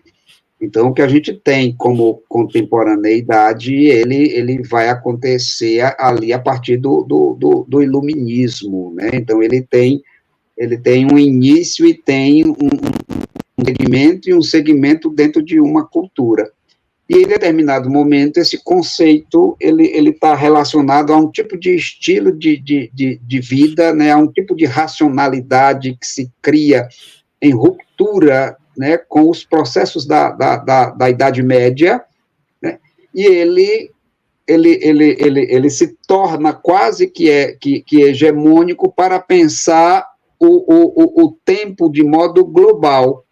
Então, o que a gente tem como contemporaneidade, ele vai acontecer ali a partir do iluminismo, né? Então, ele tem um início e tem um segmento dentro de uma cultura. E em determinado momento, esse conceito, ele está relacionado a um tipo de estilo de vida, né, a um tipo de racionalidade que se cria em ruptura, né, com os processos da Idade Média, né, e ele se torna quase que hegemônico para pensar o tempo de modo global.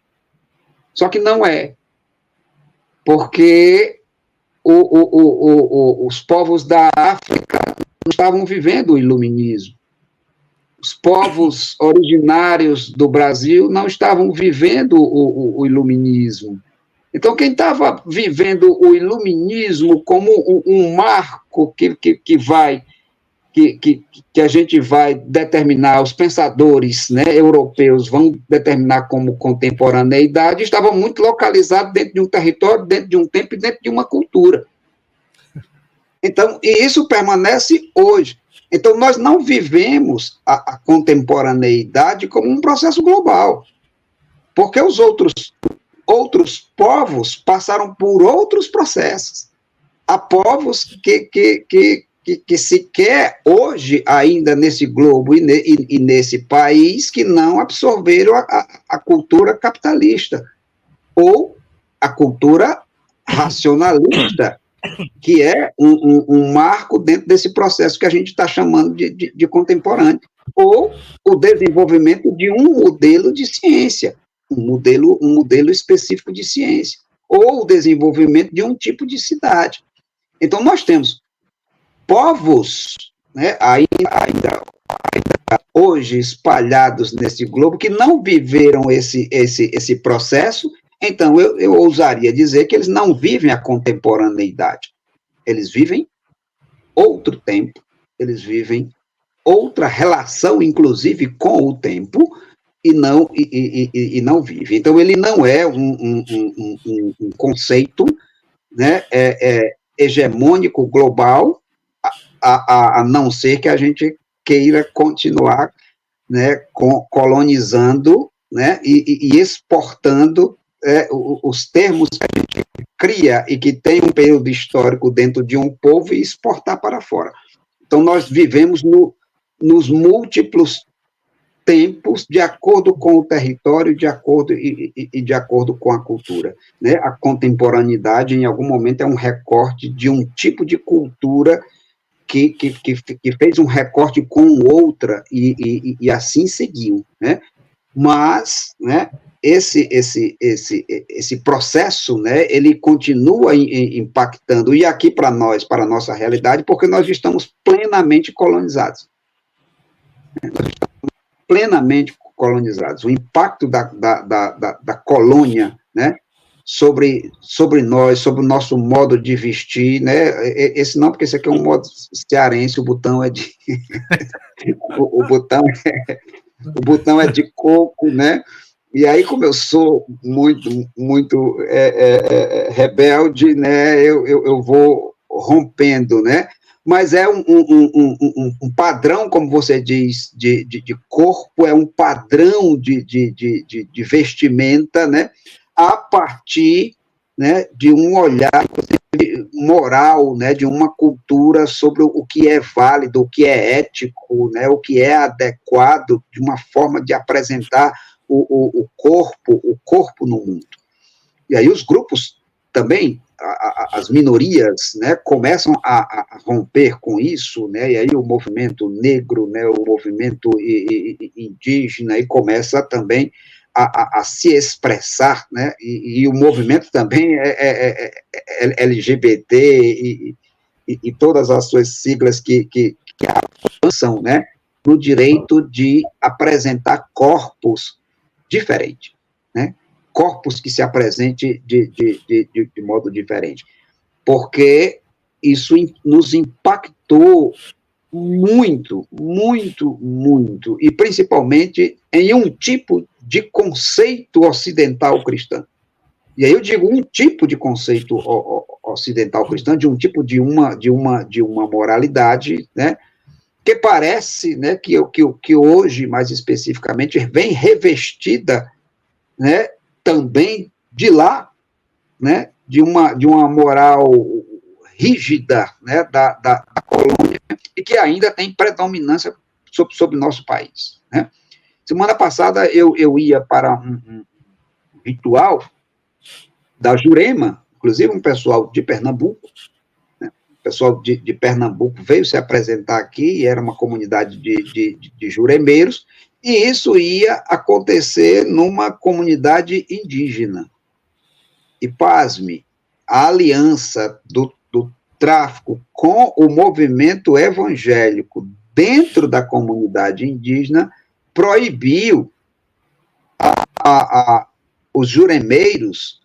Só que não é, porque os povos da África não estavam vivendo o iluminismo. Os povos originários do Brasil não estavam vivendo o iluminismo. Então, quem estava vivendo o iluminismo como um marco que a gente vai determinar, os pensadores, né, europeus vão determinar como contemporaneidade, estava muito localizado dentro de um território, dentro de um tempo e dentro de uma cultura. Então, e isso permanece hoje. Então, nós não vivemos a contemporaneidade como um processo global, porque os outros povos passaram por outros processos. Há povos que sequer hoje, ainda nesse globo e nesse país, que não absorveram a cultura capitalista, ou a cultura racionalista, que é um marco dentro desse processo que a gente está chamando de contemporâneo, ou o desenvolvimento de um modelo de ciência, um modelo específico de ciência, ou o desenvolvimento de um tipo de cidade. Então, nós temos povos, né, ainda hoje espalhados nesse globo, que não viveram esse processo. Então, eu ousaria dizer que eles não vivem a contemporaneidade. Eles vivem outro tempo, eles vivem outra relação, inclusive, com o tempo, e não vivem. Então, ele não é um conceito, né, hegemônico global, a não ser que a gente queira continuar, né, colonizando, né, e exportando os termos que a gente cria e que tem um período histórico dentro de um povo e exportar para fora. Então, nós vivemos nos múltiplos tempos de acordo com o território, de acordo com a cultura, né? A contemporaneidade, em algum momento, é um recorte de um tipo de cultura que fez um recorte com outra e assim seguiu, né? Mas, né, esse processo, né, ele continua impactando, e aqui para nós, para a nossa realidade, porque nós estamos plenamente colonizados. Nós estamos plenamente colonizados. O impacto da colônia, né, sobre nós, sobre o nosso modo de vestir, né, esse não, porque esse aqui é um modo cearense, o botão é de... o botão é de coco, né? E aí, como eu sou muito rebelde, né? Eu vou rompendo, né? Mas é um padrão, como você diz, de corpo, é um padrão de vestimenta, né? A partir, né, de um olhar moral, né, de uma cultura sobre o que é válido, o que é ético, né, o que é adequado, de uma forma de apresentar o corpo no mundo. E aí os grupos também, as minorias, né, começam a romper com isso, né, e aí o movimento negro, né, o movimento indígena, e começa também a se expressar, né, e o movimento também é LGBT e todas as suas siglas que avançam, né, no direito de apresentar corpos diferentes, né, corpos que se apresentem de modo diferente, porque isso nos impactou muito, muito, muito, e principalmente em um tipo de conceito ocidental cristão. E aí eu digo um tipo de conceito ocidental cristão, de um tipo de uma moralidade, né, que parece, né, que hoje, mais especificamente, vem revestida, né, também de lá, né, de uma moral rígida, né, da colônia, e que ainda tem predominância sobre o nosso país, né. Semana passada eu ia para um ritual da Jurema, inclusive um pessoal de Pernambuco, né, o pessoal de Pernambuco veio se apresentar aqui, era uma comunidade de juremeiros, e isso ia acontecer numa comunidade indígena. E, pasme, a aliança do tráfico com o movimento evangélico dentro da comunidade indígena proibiu os juremeiros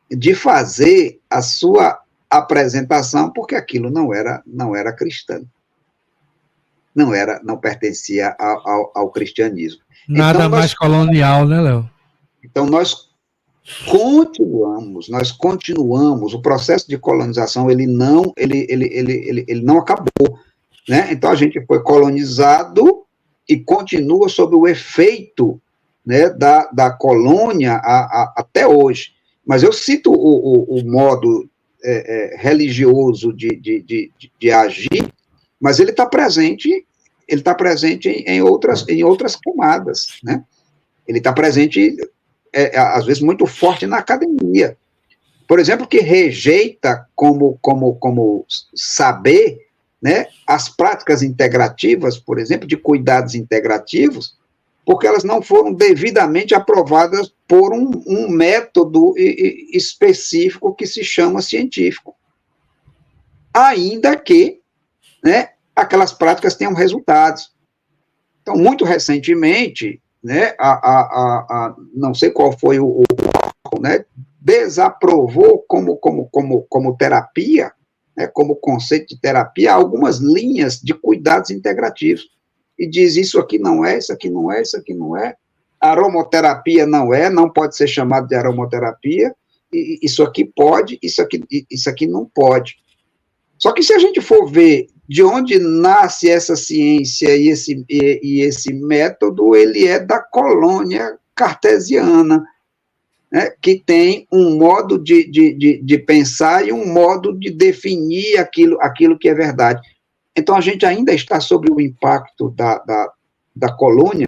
de fazer a sua apresentação, porque aquilo não era cristão. Não pertencia ao cristianismo. Nada então, mais colonial, né, Léo? Então, nós continuamos, o processo de colonização, ele não acabou, né? Então, a gente foi colonizado e continua sob o efeito, né, da colônia até hoje. Mas eu cito o modo religioso de agir, mas ele está presente em outras camadas, né? Ele está presente, às vezes, muito forte na academia. Por exemplo, que rejeita como saber, né, as práticas integrativas, por exemplo, de cuidados integrativos, porque elas não foram devidamente aprovadas por um método específico que se chama científico. Ainda que, né, aquelas práticas tenham resultados. Então, muito recentemente, né, não sei qual foi o né, desaprovou como terapia, né, como conceito de terapia, algumas linhas de cuidados integrativos. E diz, isso aqui não é, isso aqui não é, isso aqui não é. Aromoterapia não pode ser chamado de aromoterapia, isso aqui pode, isso aqui não pode. Só que se a gente for ver de onde nasce essa ciência e esse método, ele é da colônia cartesiana, né, que tem um modo de pensar e um modo de definir aquilo que é verdade. Então, a gente ainda está sob o impacto da colônia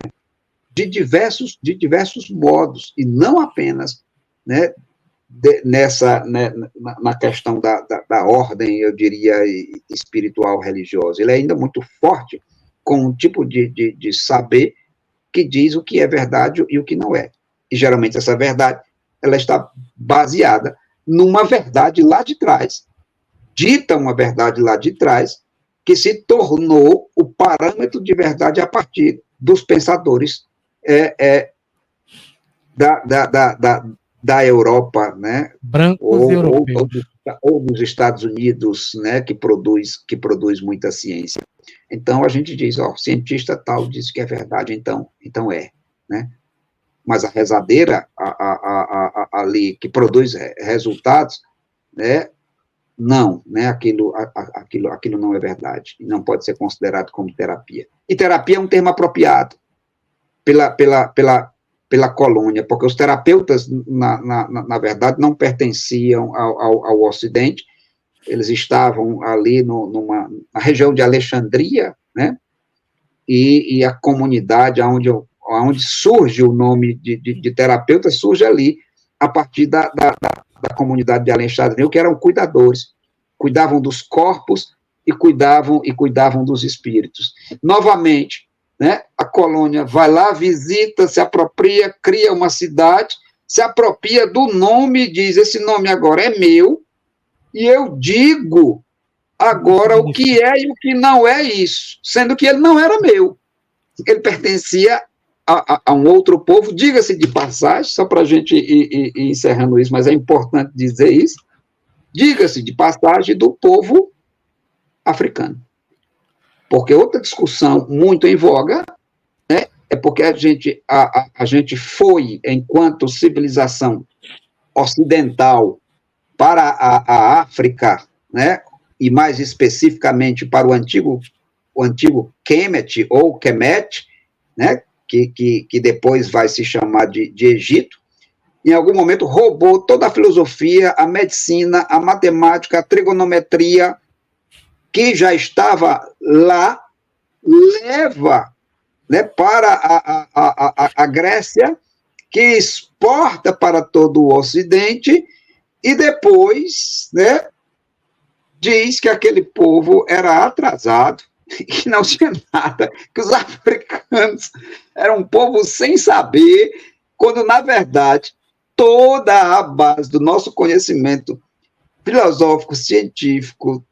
de diversos modos, e não apenas, né, na questão da ordem, eu diria, espiritual religiosa. Ele é ainda muito forte com um tipo de saber que diz o que é verdade e o que não é. E, geralmente, essa verdade ela está baseada numa verdade lá de trás. Dita uma verdade lá de trás, que se tornou o parâmetro de verdade a partir dos pensadores da Europa, né? Brancos e europeus. Ou dos Estados Unidos, né? Que produz muita ciência. Então, a gente diz, ó, cientista tal diz que é verdade, então é, né? Mas a rezadeira ali, que produz resultados, né? Não, né? Aquilo não é verdade, e não pode ser considerado como terapia. E terapia é um termo apropriado pela colônia, porque os terapeutas, na verdade, não pertenciam ao Ocidente, eles estavam ali na região de Alexandria, né? E a comunidade onde surge o nome de terapeuta surge ali, a partir da comunidade de Além-Estadrinho, que eram cuidadores, cuidavam dos corpos e cuidavam dos espíritos. Novamente, né, a colônia vai lá, visita, se apropria, cria uma cidade, se apropria do nome, diz, esse nome agora é meu, e eu digo agora o que é e o que não é isso, sendo que ele não era meu. Ele pertencia a um outro povo, diga-se de passagem, só para a gente ir encerrando isso, mas é importante dizer isso, diga-se de passagem do povo africano. Porque outra discussão muito em voga, né, é porque a gente foi, enquanto civilização ocidental, para a África, né, e mais especificamente para o antigo Kemet, ou Kemet, né, que depois vai se chamar de Egito, em algum momento roubou toda a filosofia, a medicina, a matemática, a trigonometria, que já estava lá, leva, né, para a Grécia, que exporta para todo o Ocidente, e depois, né, diz que aquele povo era atrasado, que não tinha nada, que os africanos eram um povo sem saber, quando, na verdade, toda a base do nosso conhecimento filosófico, científico,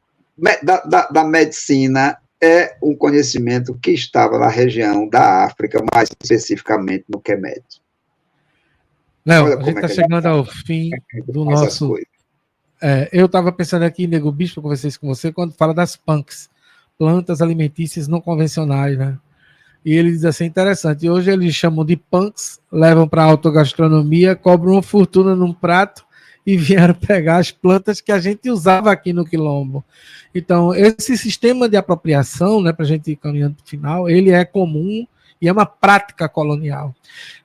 da medicina, é um conhecimento que estava na região da África, mais especificamente no Kemet. Léo, a gente está chegando ao fim do nosso... eu estava pensando aqui, Nego Bispo, eu conversei isso com você, quando fala das punks, plantas alimentícias não convencionais, né? E ele diz assim, interessante, hoje eles chamam de punks, levam para a autogastronomia, cobram uma fortuna num prato e vieram pegar as plantas que a gente usava aqui no Quilombo. Então, esse sistema de apropriação, né, para a gente ir caminhando para o final, ele é comum e é uma prática colonial.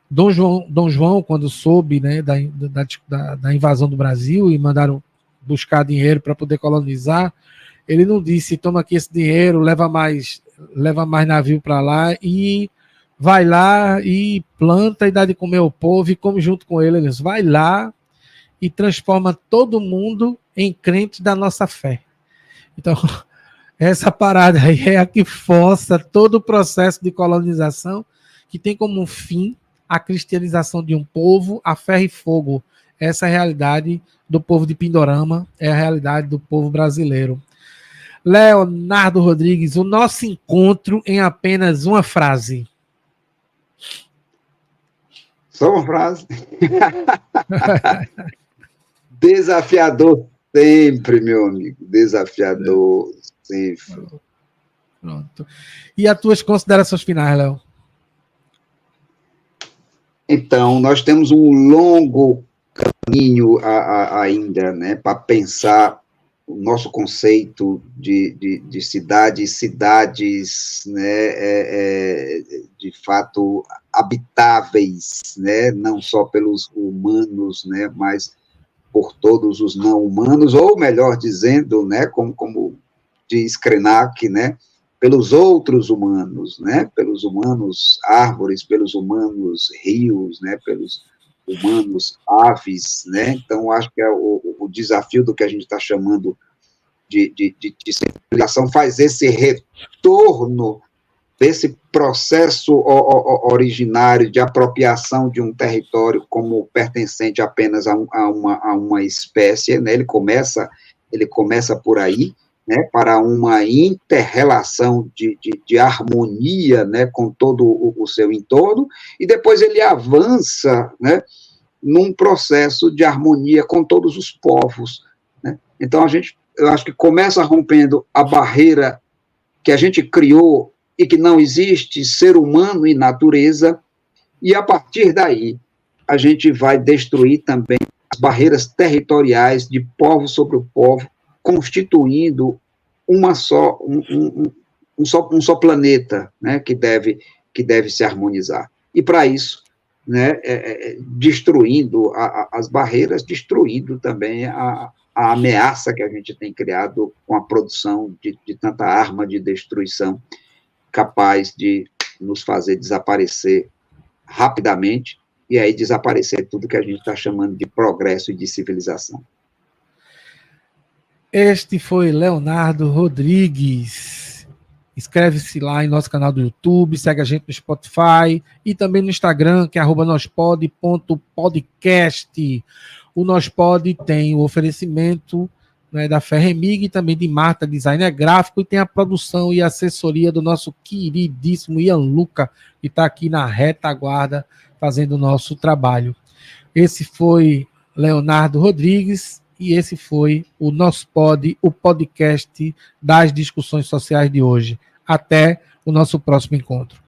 Dom João, quando soube, né, da invasão do Brasil e mandaram buscar dinheiro para poder colonizar, ele não disse, toma aqui esse dinheiro, leva mais navio para lá e vai lá e planta e dá de comer ao povo e come junto com ele. Ele diz, vai lá e transforma todo mundo em crente da nossa fé. Então, essa parada aí é a que força todo o processo de colonização, que tem como fim a cristianização de um povo a ferro e fogo. Essa é a realidade do povo de Pindorama, é a realidade do povo brasileiro. Leonardo Rodrigues, o nosso encontro em apenas uma frase. Só uma frase? Desafiador sempre, meu amigo. Desafiador sempre. Pronto. E as tuas considerações finais, Léo? Então, nós temos um longo caminho ainda, né, para pensar o nosso conceito de cidades, né, de fato habitáveis, né, não só pelos humanos, né, mas por todos os não humanos, ou melhor dizendo, né, como diz Krenak, né, pelos outros humanos, né, pelos humanos árvores, pelos humanos rios, né, pelos humanos aves, né, então acho que é o desafio do que a gente está chamando de civilização, faz esse retorno desse processo originário de apropriação de um território como pertencente apenas a uma espécie, né, ele começa por aí, né, para uma inter-relação de harmonia, né, com todo o seu entorno, e depois ele avança, né, num processo de harmonia com todos os povos, né. Então, eu acho que começa rompendo a barreira que a gente criou e que não existe ser humano e natureza, e a partir daí a gente vai destruir também as barreiras territoriais de povo sobre o povo, constituindo um só planeta, né, que deve se harmonizar. E para isso, né, destruindo as barreiras, destruindo também a ameaça que a gente tem criado com a produção de tanta arma de destruição capaz de nos fazer desaparecer rapidamente e aí desaparecer tudo que a gente está chamando de progresso e de civilização. Este foi Leonardo Rodrigues. Inscreve-se lá em nosso canal do YouTube, segue a gente no Spotify e também no Instagram, que é @nospod.podcast. O Nospod tem o oferecimento, né, da Ferremig e também de Marta, designer gráfico, e tem a produção e assessoria do nosso queridíssimo Ian Luca, que está aqui na retaguarda fazendo o nosso trabalho. Esse foi Leonardo Rodrigues e esse foi o Nospod, o podcast das discussões sociais de hoje. Até o nosso próximo encontro.